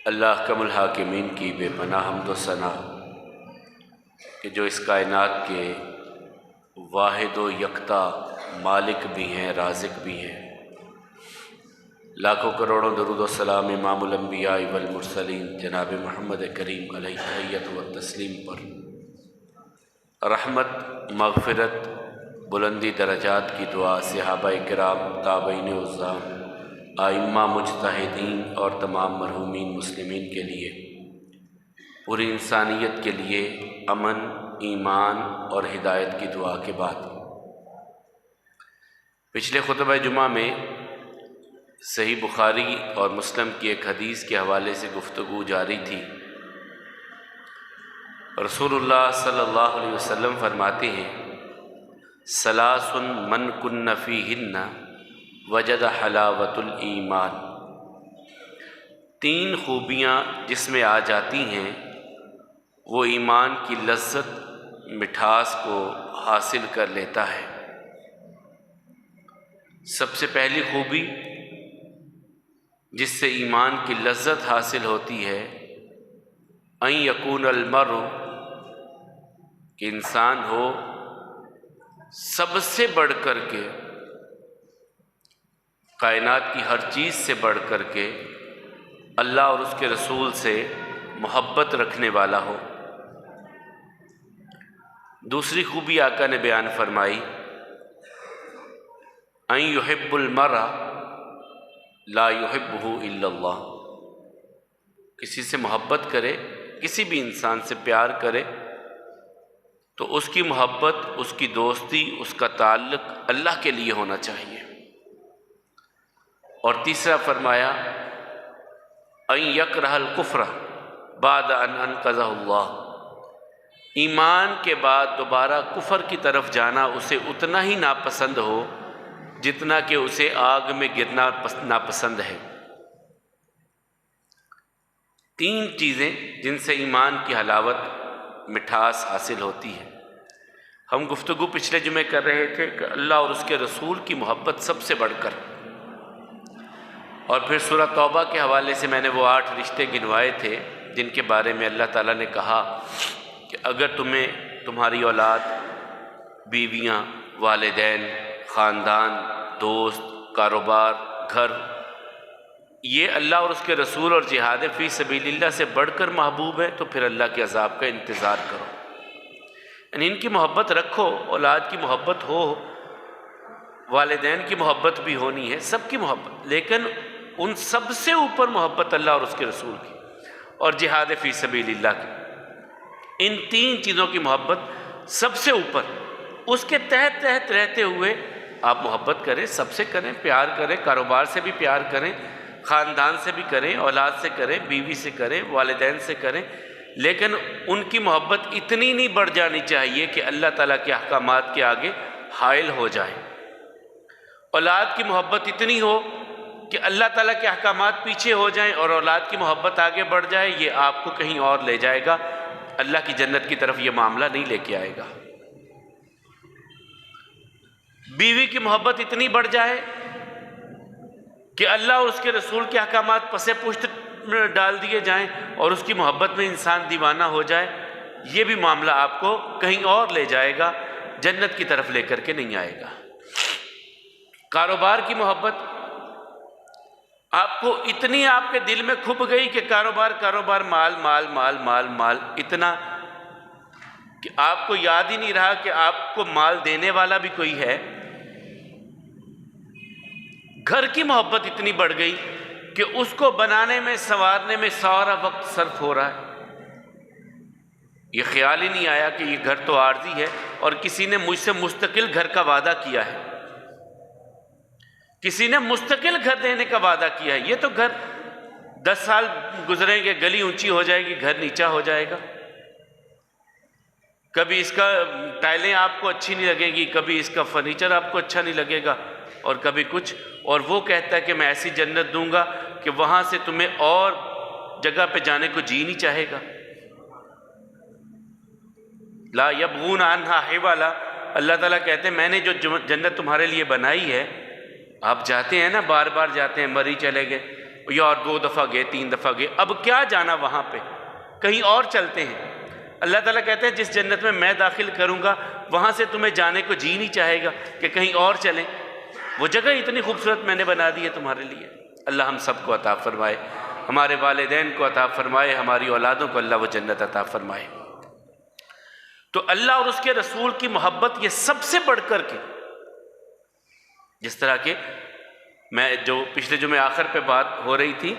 اللہ کم الحاکمین کی بے پناہ حمد و ثنا کہ جو اس کائنات کے واحد و یکتا مالک بھی ہیں، رازق بھی ہیں۔ لاکھوں کروڑوں درود و سلام امام الانبیاء والمرسلین جناب محمد کریم علیہ تحیت و تسلیم پر، رحمت، مغفرت، بلندی درجات کی دعا صحابہ کرام، تابعین اعظام، ائمہ مجتہدین اور تمام مرحومین مسلمین کے لیے، پوری انسانیت کے لیے امن، ایمان اور ہدایت کی دعا کے بعد، پچھلے خطبہ جمعہ میں صحیح بخاری اور مسلم کی ایک حدیث کے حوالے سے گفتگو جاری تھی۔ رسول اللہ صلی اللہ علیہ وسلم فرماتے ہیں، ثلاث من کن فیہن وجد حلاوت الایمان، تین خوبیاں جس میں آ جاتی ہیں وہ ایمان کی لذت، مٹھاس کو حاصل کر لیتا ہے۔ سب سے پہلی خوبی جس سے ایمان کی لذت حاصل ہوتی ہے، ان یکون المرء، کہ انسان ہو سب سے بڑھ کر کے، کائنات کی ہر چیز سے بڑھ کر کے اللہ اور اس کے رسول سے محبت رکھنے والا ہو۔ دوسری خوبی آقا نے بیان فرمائی، ان یحب المرء لا یحبہ الا اللہ، کسی سے محبت کرے، کسی بھی انسان سے پیار کرے تو اس کی محبت، اس کی دوستی، اس کا تعلق اللہ کے لیے ہونا چاہیے۔ اور تیسرا فرمایا، ان یکرہ الکفر بعد ان انقذہ اللہ، ایمان کے بعد دوبارہ کفر کی طرف جانا اسے اتنا ہی ناپسند ہو جتنا کہ اسے آگ میں گرنا ناپسند ہے۔ تین چیزیں جن سے ایمان کی حلاوت، مٹھاس حاصل ہوتی ہے۔ ہم گفتگو پچھلے جمعے کر رہے تھے کہ اللہ اور اس کے رسول کی محبت سب سے بڑھ کر، اور پھر سورہ توبہ کے حوالے سے میں نے وہ 8 رشتے گنوائے تھے جن کے بارے میں اللہ تعالیٰ نے کہا کہ اگر تمہیں تمہاری اولاد، بیویاں، والدین، خاندان، دوست، کاروبار، گھر، یہ اللہ اور اس کے رسول اور جہاد فی سبیل اللہ سے بڑھ کر محبوب ہے تو پھر اللہ کے عذاب کا انتظار کرو۔ یعنی ان کی محبت رکھو، اولاد کی محبت ہو، والدین کی محبت بھی ہونی ہے، سب کی محبت، لیکن ان سب سے اوپر محبت اللہ اور اس کے رسول کی اور جہاد فی سبیل اللہ کی۔ ان تین چیزوں کی محبت سب سے اوپر، اس کے تحت رہتے ہوئے آپ محبت کریں، سب سے کریں، پیار کریں، کاروبار سے بھی پیار کریں، خاندان سے بھی کریں، اولاد سے کریں، بیوی سے کریں، والدین سے کریں، لیکن ان کی محبت اتنی نہیں بڑھ جانی چاہیے کہ اللہ تعالیٰ کے احکامات کے آگے حائل ہو جائے۔ اولاد کی محبت اتنی ہو کہ اللہ تعالیٰ کے احکامات پیچھے ہو جائیں اور اولاد کی محبت آگے بڑھ جائے، یہ آپ کو کہیں اور لے جائے گا، اللہ کی جنت کی طرف یہ معاملہ نہیں لے کے آئے گا۔ بیوی کی محبت اتنی بڑھ جائے کہ اللہ اور اس کے رسول کے احکامات پس پشت ڈال دیے جائیں اور اس کی محبت میں انسان دیوانہ ہو جائے، یہ بھی معاملہ آپ کو کہیں اور لے جائے گا، جنت کی طرف لے کر کے نہیں آئے گا۔ کاروبار کی محبت آپ کو اتنی آپ کے دل میں کھپ گئی کہ کاروبار، مال اتنا کہ آپ کو یاد ہی نہیں رہا کہ آپ کو مال دینے والا بھی کوئی ہے۔ گھر کی محبت اتنی بڑھ گئی کہ اس کو بنانے میں، سنوارنے میں سارا وقت صرف ہو رہا ہے، یہ خیال ہی نہیں آیا کہ یہ گھر تو عارضی ہے اور کسی نے مجھ سے مستقل گھر کا وعدہ کیا ہے، کسی نے مستقل گھر دینے کا وعدہ کیا ہے۔ یہ تو گھر 10 سال گزریں گے، گلی اونچی ہو جائے گی، گھر نیچا ہو جائے گا، کبھی اس کا ٹائلیں آپ کو اچھی نہیں لگے گی، کبھی اس کا فرنیچر آپ کو اچھا نہیں لگے گا، اور کبھی کچھ، اور وہ کہتا ہے کہ میں ایسی جنت دوں گا کہ وہاں سے تمہیں اور جگہ پہ جانے کو جی نہیں چاہے گا۔ لا یبغون عنہا حولا، اللہ تعالیٰ کہتے ہیں میں نے جو جنت تمہارے لیے بنائی ہے، آپ جاتے ہیں نا، بار بار جاتے ہیں، مری چلے گئے، یا اور 2 دفعہ گئے 3 دفعہ گئے، اب کیا جانا وہاں پہ، کہیں اور چلتے ہیں۔ اللہ تعالیٰ کہتے ہیں جس جنت میں میں داخل کروں گا وہاں سے تمہیں جانے کو جی نہیں چاہے گا کہ کہیں اور چلیں، وہ جگہ اتنی خوبصورت میں نے بنا دی ہے تمہارے لیے۔ اللہ ہم سب کو عطا فرمائے، ہمارے والدین کو عطا فرمائے، ہماری اولادوں کو اللہ وہ جنت عطا فرمائے۔ تو اللہ اور اس کے رسول کی محبت یہ سب سے بڑھ کر کے، جس طرح کہ میں جو پچھلے جمعے آخر پہ بات ہو رہی تھی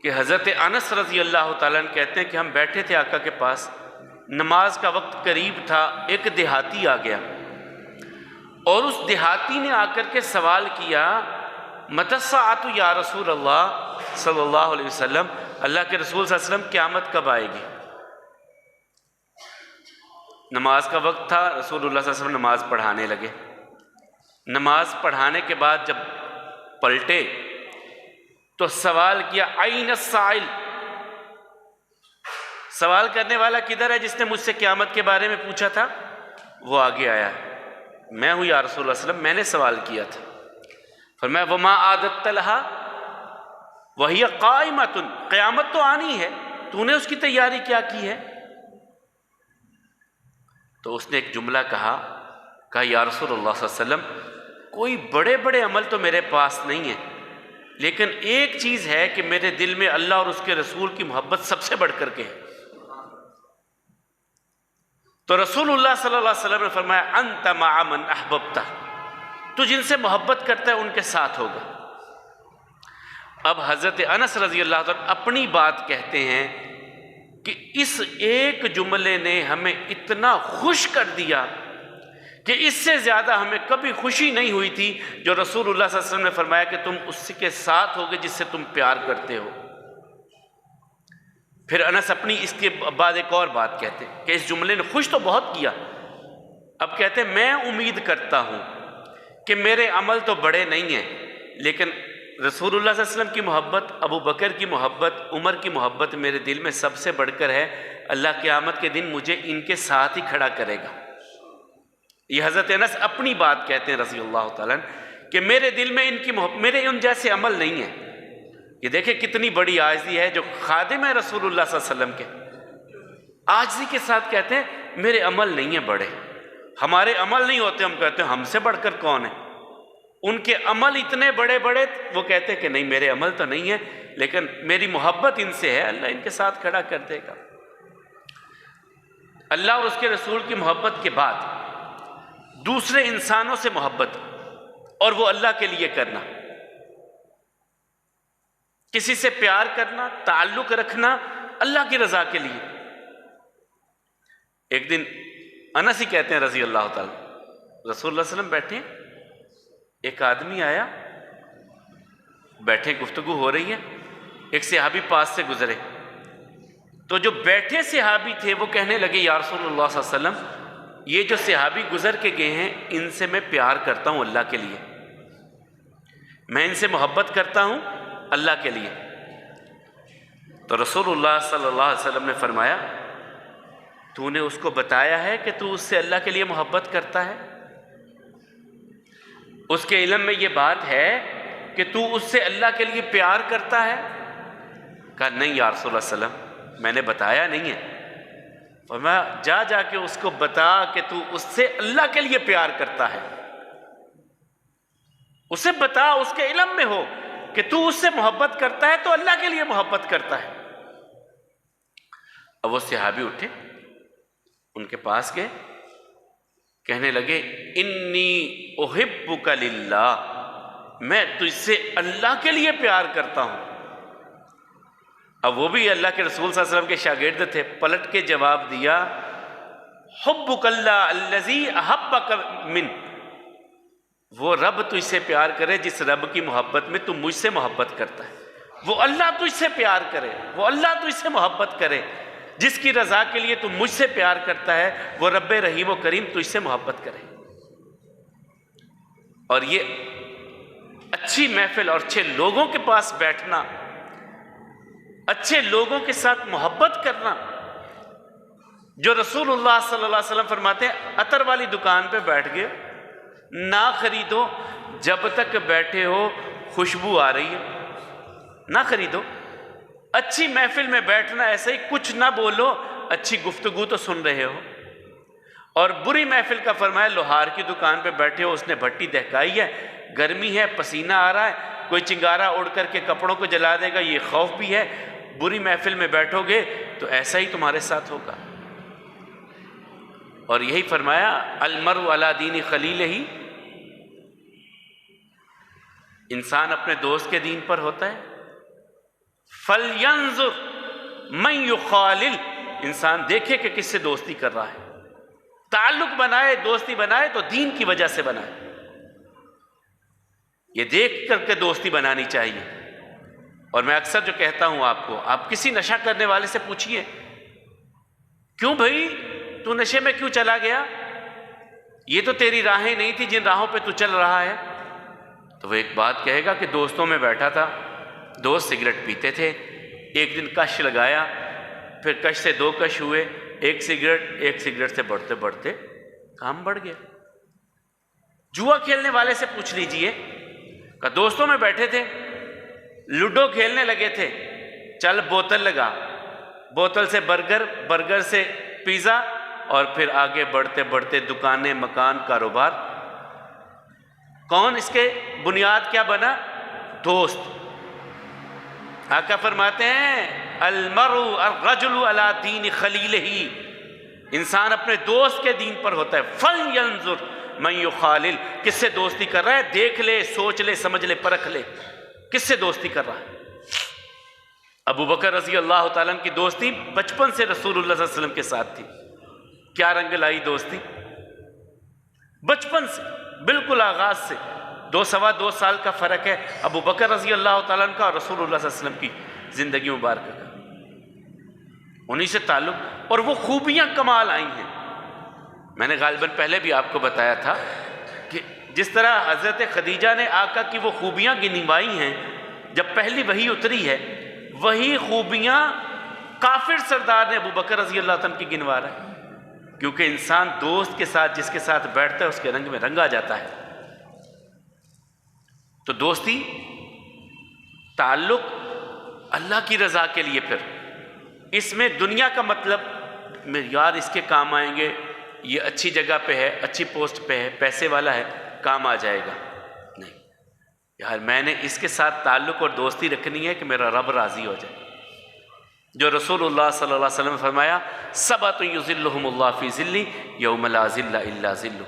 کہ حضرت انس رضی اللہ تعالیٰ عنہ کہتے ہیں کہ ہم بیٹھے تھے آقا کے پاس، نماز کا وقت قریب تھا، ایک دیہاتی آ گیا اور اس دیہاتی نے آ کر کے سوال کیا متی الساعۃ یا رسول اللہ صلی اللہ علیہ وسلم، اللہ کے رسول صلی اللہ علیہ وسلم قیامت کب آئے گی؟ نماز کا وقت تھا، رسول اللہ صلی اللہ علیہ وسلم نماز پڑھانے لگے۔ نماز پڑھانے کے بعد جب پلٹے تو سوال کیا این السائل، سوال کرنے والا کدھر ہے جس نے مجھ سے قیامت کے بارے میں پوچھا تھا؟ وہ آگے آیا، میں ہوں یا رسول اللہ صلی اللہ علیہ وسلم، میں نے سوال کیا تھا۔ فرمایا وما عادت لہا وہی قائمۃ، قیامت تو آنی ہے، تو نے اس کی تیاری کیا کی ہے؟ تو اس نے ایک جملہ کہا یا رسول اللہ صلی اللہ علیہ وسلم کوئی بڑے بڑے عمل تو میرے پاس نہیں ہے، لیکن ایک چیز ہے کہ میرے دل میں اللہ اور اس کے رسول کی محبت سب سے بڑھ کر کے ہے۔ تو رسول اللہ صلی اللہ علیہ وسلم نے فرمایا انت مع من احببتہ، تو جن سے محبت کرتا ہے ان کے ساتھ ہوگا۔ اب حضرت انس رضی اللہ عنہ اپنی بات کہتے ہیں کہ اس ایک جملے نے ہمیں اتنا خوش کر دیا کہ اس سے زیادہ ہمیں کبھی خوشی نہیں ہوئی تھی جو رسول اللہ صلی اللہ علیہ وسلم نے فرمایا کہ تم اس کے ساتھ ہوگے جس سے تم پیار کرتے ہو۔ پھر انس اپنی اس کے بعد ایک اور بات کہتے ہیں کہ اس جملے نے خوش تو بہت کیا، اب کہتے ہیں میں امید کرتا ہوں کہ میرے عمل تو بڑے نہیں ہیں، لیکن رسول اللہ صلی اللہ علیہ وسلم کی محبت، ابو بکر کی محبت، عمر کی محبت میرے دل میں سب سے بڑھ کر ہے، اللہ قیامت کے دن مجھے ان کے ساتھ ہی کھڑا کرے گا۔ یہ حضرت انس اپنی بات کہتے ہیں رضی اللہ تعالیٰ عنہ کہ میرے دل میں ان کی محبت، میرے ان جیسے عمل نہیں ہیں۔ یہ دیکھیں کتنی بڑی عاجزی ہے جو خادم ہے رسول اللہ صلی اللہ علیہ وسلم کے، عاجزی کے ساتھ کہتے ہیں میرے عمل نہیں ہیں بڑے، ہمارے عمل نہیں ہوتے، ہم کہتے ہیں ہم سے بڑھ کر کون ہے، ان کے عمل اتنے بڑے بڑے، وہ کہتے ہیں کہ نہیں میرے عمل تو نہیں ہے، لیکن میری محبت ان سے ہے، اللہ ان کے ساتھ کھڑا کر دے گا۔ اللہ اور اس کے رسول کی محبت کے بعد دوسرے انسانوں سے محبت، اور وہ اللہ کے لیے کرنا، کسی سے پیار کرنا، تعلق رکھنا اللہ کی رضا کے لیے۔ ایک دن انس ہی کہتے ہیں رضی اللہ تعالی، رسول اللہ صلی اللہ علیہ وسلم بیٹھے، ایک آدمی آیا، بیٹھے گفتگو ہو رہی ہے، ایک صحابی پاس سے گزرے، تو جو بیٹھے صحابی تھے وہ کہنے لگے یا رسول اللہ صلی اللہ علیہ وسلم یہ جو صحابی گزر کے گئے ہیں ان سے میں پیار کرتا ہوں اللہ کے لیے، میں ان سے محبت کرتا ہوں اللہ کے لیے۔ تو رسول اللہ صلی اللہ علیہ وسلم نے فرمایا تو نے اس کو بتایا ہے کہ تو اس سے اللہ کے لیے محبت کرتا ہے؟ اس کے علم میں یہ بات ہے کہ تو اس سے اللہ کے لیے پیار کرتا ہے؟ کہا نہیں یا رسول اللہ صلی اللہ علیہ وسلم میں نے بتایا نہیں ہے۔ فرمایا جا جا کے اس کو بتا کہ تو اس سے اللہ کے لیے پیار کرتا ہے، اسے بتا، اس کے علم میں ہو کہ تو اس سے محبت کرتا ہے تو اللہ کے لیے محبت کرتا ہے۔ اب وہ صحابی اٹھے، ان کے پاس گئے، کہنے لگے انی احبک للہ، میں تجھ سے اللہ کے لیے پیار کرتا ہوں۔ اب وہ بھی اللہ کے رسول صلی اللہ علیہ وسلم کے شاگرد تھے، پلٹ کے جواب دیا حبک اللہ الذی احبک من، وہ رب تجھ سے پیار کرے جس رب کی محبت میں تم مجھ سے محبت کرتا ہے، وہ اللہ تجھ سے پیار کرے، وہ اللہ تجھ سے محبت کرے جس کی رضا کے لیے تم مجھ سے پیار کرتا ہے، وہ رب رحیم و کریم تجھ سے محبت کرے۔ اور یہ اچھی محفل اور اچھے لوگوں کے پاس بیٹھنا، اچھے لوگوں کے ساتھ محبت کرنا، جو رسول اللہ صلی اللہ علیہ وسلم فرماتے ہیں عطر والی دکان پہ بیٹھ گئے، نہ خریدو جب تک بیٹھے ہو خوشبو آ رہی ہے، نہ خریدو. اچھی محفل میں بیٹھنا ایسے ہی کچھ نہ بولو، اچھی گفتگو تو سن رہے ہو. اور بری محفل کا فرمایا لوہار کی دکان پہ بیٹھے ہو، اس نے بھٹی دہکائی ہے، گرمی ہے، پسینہ آ رہا ہے، کوئی چنگارا اڑ کر کے کپڑوں کو جلا دے گا، یہ خوف بھی ہے. بری محفل میں بیٹھو گے تو ایسا ہی تمہارے ساتھ ہوگا. اور یہی فرمایا المرء علی دین خلیلہ، انسان اپنے دوست کے دین پر ہوتا ہے. فَلْيَنْظُرْ مَنْ يُخَالِلْ، انسان دیکھے کہ کس سے دوستی کر رہا ہے. تعلق بنائے، دوستی بنائے تو دین کی وجہ سے بنائے. یہ دیکھ کر کے دوستی بنانی چاہیے. اور میں اکثر جو کہتا ہوں آپ کو، آپ کسی نشہ کرنے والے سے پوچھئے کیوں بھائی تو نشے میں کیوں چلا گیا، یہ تو تیری راہیں نہیں تھی جن راہوں پہ تو چل رہا ہے. تو وہ ایک بات کہے گا کہ دوستوں میں بیٹھا تھا، دوست سگریٹ پیتے تھے، ایک دن کش لگایا، پھر کش سے 2 کش ہوئے، ایک سگریٹ سے بڑھتے بڑھتے کام بڑھ گیا. جوا کھیلنے والے سے پوچھ لیجئے کہ دوستوں میں بیٹھے تھے، لوڈو کھیلنے لگے تھے، چل بوتل لگا، بوتل سے برگر، برگر سے پیزا، اور پھر آگے بڑھتے بڑھتے دکانیں، مکان، کاروبار. کون اس کے بنیاد کیا بنا؟ دوست. آقا فرماتے ہیں المرء الرجل علی دین خلیلہ، انسان اپنے دوست کے دین پر ہوتا ہے. فَلْيَنْظُرْ مَنْ يُخَالِلْ، کس سے دوستی کر رہا ہے، دیکھ لے، سوچ لے، سمجھ لے، پرکھ لے کس سے دوستی کر رہا ہے. ابو بکر رضی اللہ تعالیٰ عنہ کی دوستی بچپن سے رسول اللہ صلی اللہ علیہ وسلم کے ساتھ تھی. کیا رنگ لائی دوستی، بچپن سے، بالکل آغاز سے. 2 سال کا فرق ہے ابو بکر رضی اللہ تعالیٰ عنہ کا اور رسول اللہ صلی اللہ علیہ وسلم کی زندگی مبارکہ کا. انہی سے تعلق، اور وہ خوبیاں کمال آئی ہیں. میں نے غالباً پہلے بھی آپ کو بتایا تھا کہ جس طرح حضرت خدیجہ نے آقا کی وہ خوبیاں گنوائی ہیں، جب پہلی وحی اتری ہے وہی خوبیاں کافر سردار نے ابو بکر رضی اللہ عنہ کی گنوا رہا ہے. کیونکہ انسان دوست کے ساتھ جس کے ساتھ بیٹھتا ہے اس کے رنگ میں رنگا جاتا ہے. تو دوستی، تعلق اللہ کی رضا کے لیے. پھر اس میں دنیا کا مطلب یار اس کے کام آئیں گے، یہ اچھی جگہ پہ ہے، اچھی پوسٹ پہ ہے، پیسے والا ہے، کام آ جائے گا، نہیں یار میں نے اس کے ساتھ تعلق اور دوستی رکھنی ہے کہ میرا رب راضی ہو جائے. جو رسول اللہ صلی اللہ علیہ وسلم نے فرمایا سبعۃ یظلھم اللہ فی ظلہ یوم لا ظل الا ظلہ،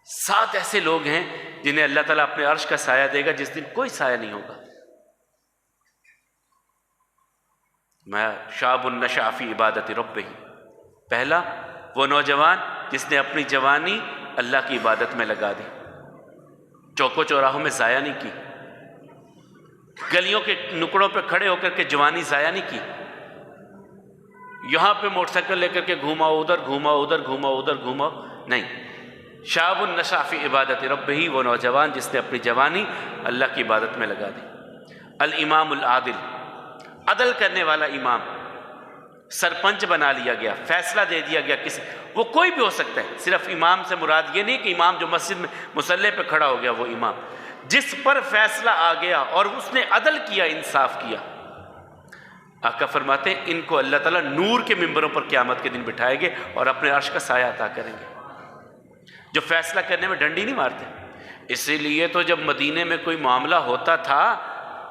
7 ایسے لوگ ہیں جنہیں اللہ تعالیٰ اپنے عرش کا سایہ دے گا جس دن کوئی سایہ نہیں ہوگا. میں شاب نشأ فی عبادت ربہ، پہلا وہ نوجوان جس نے اپنی جوانی اللہ کی عبادت میں لگا دی، چوکوں چوراہوں میں ضائع نہیں کی، گلیوں کے نکڑوں پہ کھڑے ہو کر کے جوانی ضائع نہیں کی، یہاں پہ موٹر سائیکل لے کر کے گھوما ادھر، گھوما ادھر، گھوما ادھر، گھوما نہیں. شاب نشأ فی عبادت ربہ، وہ نوجوان جس نے اپنی جوانی اللہ کی عبادت میں لگا دی. الامام العادل، عدل کرنے والا امام، سرپنچ بنا لیا گیا، فیصلہ دے دیا گیا کسی، وہ کوئی بھی ہو سکتا ہے. صرف امام سے مراد یہ نہیں کہ امام جو مسجد میں مصلی پہ کھڑا ہو گیا وہ امام، جس پر فیصلہ آ گیا اور اس نے عدل کیا، انصاف کیا. آقا فرماتے ہیں ان کو اللہ تعالیٰ نور کے ممبروں پر قیامت کے دن بٹھائے گے اور اپنے عرش کا سایہ عطا کریں گے. جو فیصلہ کرنے میں ڈنڈی نہیں مارتے. اسی لیے تو جب مدینے میں کوئی معاملہ ہوتا تھا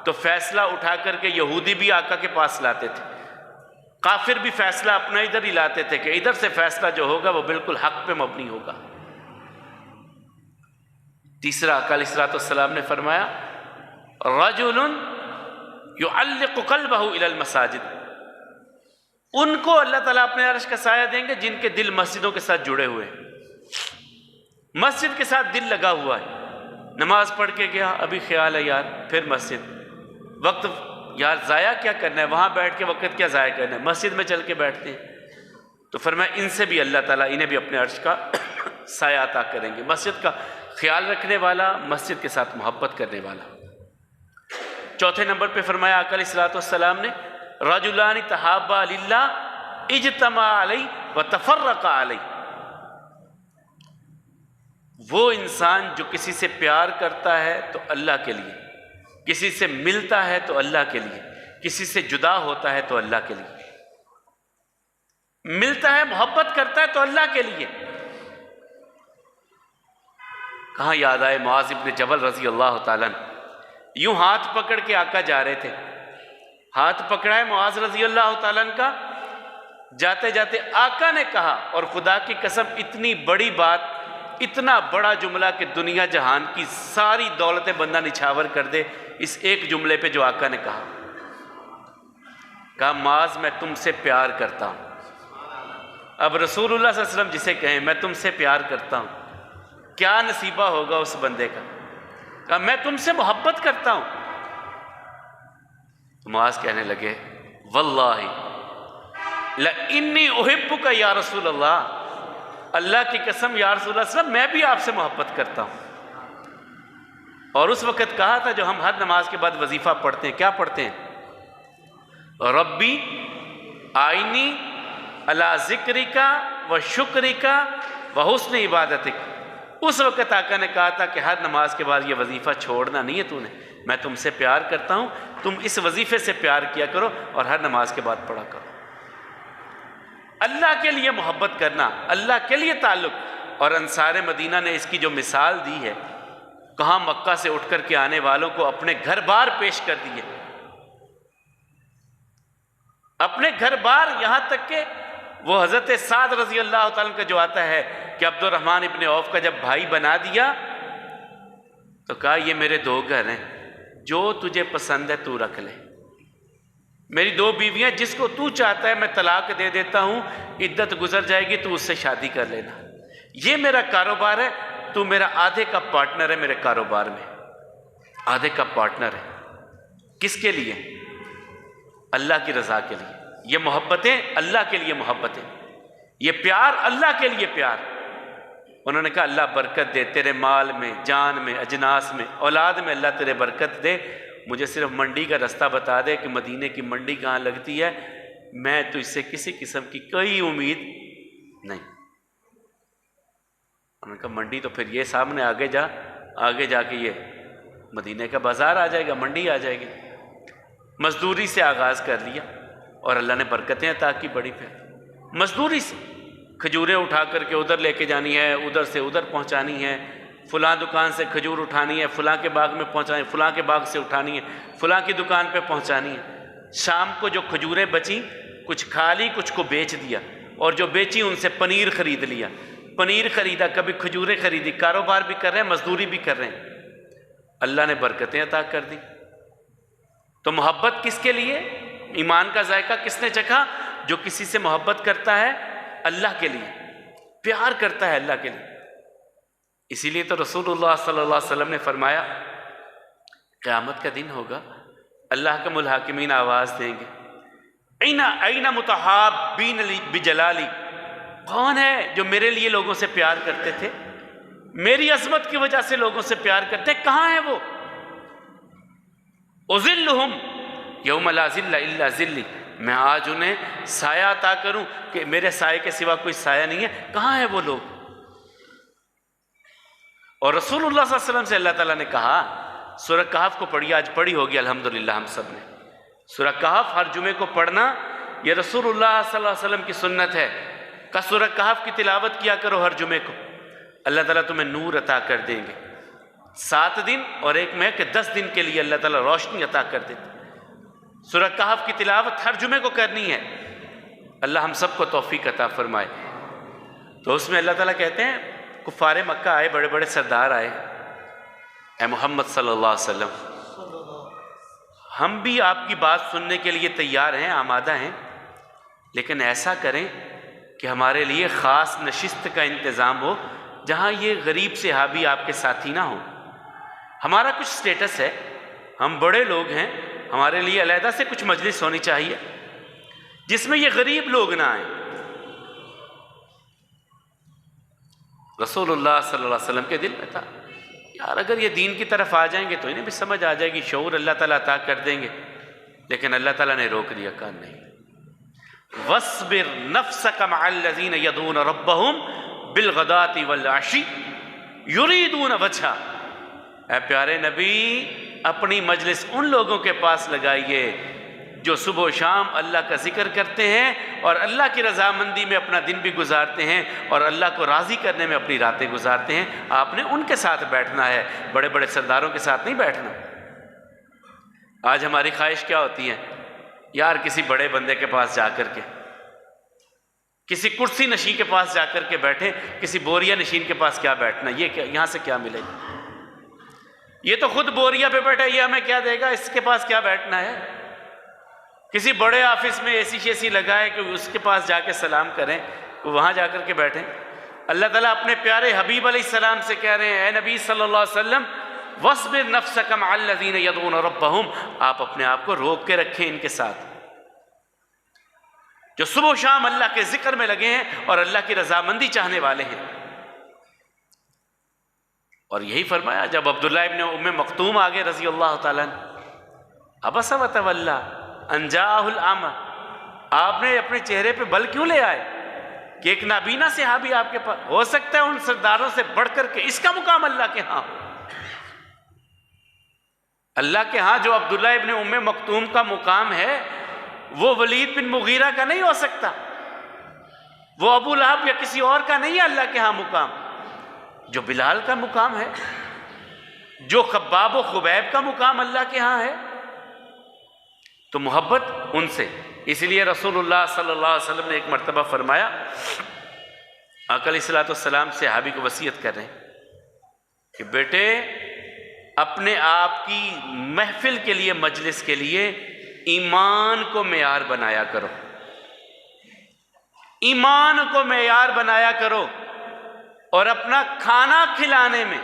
تو فیصلہ اٹھا کر کے یہودی بھی آقا کے پاس لاتے تھے، کافر بھی فیصلہ اپنا ادھر ہی لاتے تھے کہ ادھر سے فیصلہ جو ہوگا وہ بالکل حق پہ مبنی ہوگا. تیسرا آقا علیہ الصلوۃ والسلام نے فرمایا رجل یعلق قلبہ الی المساجد، ان کو اللہ تعالیٰ اپنے عرش کا سایہ دیں گے جن کے دل مسجدوں کے ساتھ جڑے ہوئے، مسجد کے ساتھ دل لگا ہوا ہے. نماز پڑھ کے گیا، ابھی خیال ہے یار پھر مسجد، وقت یار ضائع کیا کرنا ہے، وہاں بیٹھ کے وقت کیا ضائع کرنا ہے، مسجد میں چل کے بیٹھتے ہیں. تو فرمایا ان سے بھی اللہ تعالیٰ انہیں بھی اپنے عرش کا سایہ عطا کریں گے. مسجد کا خیال رکھنے والا، مسجد کے ساتھ محبت کرنے والا. چوتھے نمبر پہ فرمایا آقا علیہ الصلوۃ والسلام نے رجلان تحابا للہ اجتمعا علیہ وتفرقا علیہ، وہ انسان جو کسی سے پیار کرتا ہے تو اللہ کے لیے، کسی سے ملتا ہے تو اللہ کے لیے، کسی سے جدا ہوتا ہے تو اللہ کے لیے، ملتا ہے محبت کرتا ہے تو اللہ کے لیے۔ کہاں یاد آئے معاذ ابن جبل رضی اللہ تعالیٰ عنہ، یوں ہاتھ پکڑ کے آقا جا رہے تھے، ہاتھ پکڑا ہے معاذ رضی اللہ تعالیٰ عنہ کا، جاتے جاتے آقا نے کہا، اور خدا کی قسم اتنی بڑی بات، اتنا بڑا جملہ کہ دنیا جہان کی ساری دولتیں بندہ نچھاور کر دے اس ایک جملے پہ جو آقا نے کہا معاذ میں تم سے پیار کرتا ہوں۔ اب رسول اللہ صلی اللہ علیہ وسلم جسے کہیں میں تم سے پیار کرتا ہوں، کیا نصیبہ ہوگا اس بندے کا؟ کہا میں تم سے محبت کرتا ہوں۔ تو معاذ کہنے لگے واللہ لَإِنِّي أُحِبُّكَ یا رسول اللہ، اللہ کی قسم یا رسول اللہ صلی اللہ علیہ وسلم میں بھی آپ سے محبت کرتا ہوں۔ اور اس وقت کہا تھا جو ہم ہر نماز کے بعد وظیفہ پڑھتے ہیں، کیا پڑھتے ہیں؟ ربی آئینی علی ذکرک و شکرک و حسن عبادتک۔ اس وقت آقا نے کہا تھا کہ ہر نماز کے بعد یہ وظیفہ چھوڑنا نہیں ہے تو نے، میں تم سے پیار کرتا ہوں، تم اس وظیفے سے پیار کیا کرو اور ہر نماز کے بعد پڑھا کرو۔ اللہ کے لیے محبت کرنا، اللہ کے لیے تعلق۔ اور انصار مدینہ نے اس کی جو مثال دی ہے، کہاں مکہ سے اٹھ کر کے آنے والوں کو اپنے گھر بار پیش کر دیے، اپنے گھر بار، یہاں تک کہ وہ حضرت سعد رضی اللہ تعالیٰ کا جو آتا ہے کہ عبد الرحمن ابن عوف کا جب بھائی بنا دیا تو کہا یہ میرے دو گھر ہیں، جو تجھے پسند ہے تو رکھ لے، میری دو بیویاں، جس کو تو چاہتا ہے میں طلاق دے دیتا ہوں، عدت گزر جائے گی تو اس سے شادی کر لینا، یہ میرا کاروبار ہے، تو میرا آدھے کا پارٹنر ہے میرے کاروبار میں، آدھے کا پارٹنر ہے۔ کس کے لیے؟ اللہ کی رضا کے لیے۔ یہ محبتیں اللہ کے لیے محبتیں، یہ پیار اللہ کے لیے پیار۔ انہوں نے کہا اللہ برکت دے تیرے مال میں، جان میں، اجناس میں، اولاد میں، اللہ تیرے برکت دے، مجھے صرف منڈی کا رستہ بتا دے کہ مدینے کی منڈی کہاں لگتی ہے، میں تو اس سے کسی قسم کی کوئی امید نہیں۔ انہوں نے کہا منڈی تو پھر یہ سامنے آگے جا کے یہ مدینے کا بازار آ جائے گا، منڈی آ جائے گی۔ مزدوری سے آغاز کر لیا اور اللہ نے برکتیں عطا کی بڑی، پھر مزدوری سے کھجوریں اٹھا کر کے ادھر لے کے جانی ہے، ادھر سے ادھر پہنچانی ہے، فلاں دکان سے کھجور اٹھانی ہے، فلاں کے باغ میں پہنچانی ہے، فلاں کے باغ سے اٹھانی ہے، فلاں کی دکان پہ پہنچانی ہے۔ شام کو جو کھجوریں بچیں کچھ کھا لی، کچھ کو بیچ دیا، اور جو بیچی ان سے پنیر خرید لیا، پنیر خریدا، کبھی کھجوریں خریدی، کاروبار بھی کر رہے ہیں، مزدوری بھی کر رہے ہیں، اللہ نے برکتیں عطا کر دی۔ تو محبت کس کے لیے؟ ایمان کا ذائقہ کس نے چکھا؟ جو کسی سے محبت کرتا ہے اللہ کے لیے، پیار کرتا ہے اللہ کے لیے۔ اسی لیے تو رسول اللہ صلی اللہ علیہ وسلم نے فرمایا قیامت کا دن ہوگا، اللہ کے ملحاکمین آواز دیں گے اینا متحابین بجلالی، کون ہے جو میرے لیے لوگوں سے پیار کرتے تھے، میری عظمت کی وجہ سے لوگوں سے پیار کرتے، کہاں ہے وہ؟ اذلہم یوم لا ذل الا ذلی، میں آج انہیں سایہ عطا کروں کہ میرے سائے کے سوا کوئی سایہ نہیں ہے، کہاں ہے وہ لوگ؟ اور رسول اللہ صلی اللہ علیہ وسلم سے اللہ تعالیٰ نے کہا، سورہ کہف کو پڑھی، آج پڑھی ہوگی الحمدللہ ہم سب نے، سورہ کہف ہر جمعے کو پڑھنا یہ رسول اللہ صلی اللہ علیہ وسلم کی سنت ہے کہ سورہ کہف کی تلاوت کیا کرو ہر جمعے کو، اللہ تعالیٰ تمہیں نور عطا کر دیں گے، 7 دن اور ایک میں کہ 10 دن کے لیے اللہ تعالیٰ روشنی عطا کر دیتے۔ سورہ کہف کی تلاوت ہر جمعے کو کرنی ہے، اللہ ہم سب کو توفیق عطا فرمائے۔ تو اس میں اللہ تعالیٰ کہتے ہیں کفار مکہ آئے، بڑے بڑے سردار آئے، اے محمد صلی اللہ علیہ وسلم ہم بھی آپ کی بات سننے کے لیے تیار ہیں، آمادہ ہیں، لیکن ایسا کریں کہ ہمارے لیے خاص نشست کا انتظام ہو جہاں یہ غریب صحابی آپ کے ساتھی نہ ہوں، ہمارا کچھ سٹیٹس ہے، ہم بڑے لوگ ہیں، ہمارے لیے علیحدہ سے کچھ مجلس ہونی چاہیے جس میں یہ غریب لوگ نہ آئیں۔ رسول اللہ صلی اللہ علیہ وسلم کے دل میں تھا یار اگر یہ دین کی طرف آ جائیں گے تو انہیں بھی سمجھ آ جائے گی، شعور اللہ تعالیٰ عطا کر دیں گے، لیکن اللہ تعالیٰ نے روک دیا، کہا نہیں، وَاصْبِرْ نَفْسَكَ مَعَ الَّذِينَ يَدْعُونَ رَبَّهُمْ بِالْغَدَاةِ وَالْعَشِيِّ يُرِيدُونَ وَجْهَهُ، اے پیارے نبی اپنی مجلس ان لوگوں کے پاس لگائیے جو صبح و شام اللہ کا ذکر کرتے ہیں اور اللہ کی رضامندی میں اپنا دن بھی گزارتے ہیں اور اللہ کو راضی کرنے میں اپنی راتیں گزارتے ہیں. آپ نے ان کے ساتھ بیٹھنا ہے، بڑے بڑے سرداروں کے ساتھ نہیں بیٹھنا. آج ہماری خواہش کیا ہوتی ہے؟ یار کسی بڑے بندے کے پاس جا کر کے، کسی کرسی نشین کے پاس جا کر کے بیٹھیں، کسی بوریا نشین کے پاس کیا بیٹھنا، یہ کیا یہاں سے کیا ملے گا؟ یہ تو خود بوریا پہ بیٹھا، یہ ہمیں کیا دے گا؟ اس کے پاس کیا بیٹھنا ہے؟ کسی بڑے آفس میں اے سی شیسی لگائے کہ اس کے پاس جا کے سلام کریں، وہاں جا کر کے بیٹھیں. اللہ تعالیٰ اپنے پیارے حبیب علیہ السلام سے کہہ رہے ہیں، اے نبی صلی اللہ علیہ وسلم وَاصْبِرْ نَفْسَكَ مَعَ الَّذِينَ يَدْعُونَ رَبَّهُمْ، آپ اپنے آپ کو روک کے رکھیں ان کے ساتھ جو صبح و شام اللہ کے ذکر میں لگے ہیں اور اللہ کی رضامندی چاہنے والے ہیں. اور یہی فرمایا جب عبداللہ ابن ام مکتوم آگے رضی اللہ تعالیٰ عبس وتولی ان جاءہ الاعمی، آپ نے اپنے چہرے پہ بل کیوں لے آئے کہ ایک نابینا صحابی آپ کے پاس؟ ہو سکتا ہے ان سرداروں سے بڑھ کر کے اس کا مقام اللہ کے ہاں ہو. اللہ کے ہاں جو عبداللہ ابن ام مکتوم کا مقام ہے وہ ولید بن مغیرہ کا نہیں ہو سکتا، وہ ابو لہب یا کسی اور کا نہیں ہے اللہ کے ہاں مقام. جو بلال کا مقام ہے، جو خباب و خبیب کا مقام اللہ کے ہاں ہے، تو محبت ان سے. اس لیے رسول اللہ صلی اللہ علیہ وسلم نے ایک مرتبہ فرمایا، آقا علیہ الصلوۃ والسلام صحابی کو وصیت کر رہے ہیں کہ بیٹے اپنے آپ کی محفل کے لیے، مجلس کے لیے ایمان کو معیار بنایا کرو، ایمان کو معیار بنایا کرو. اور اپنا کھانا کھلانے میں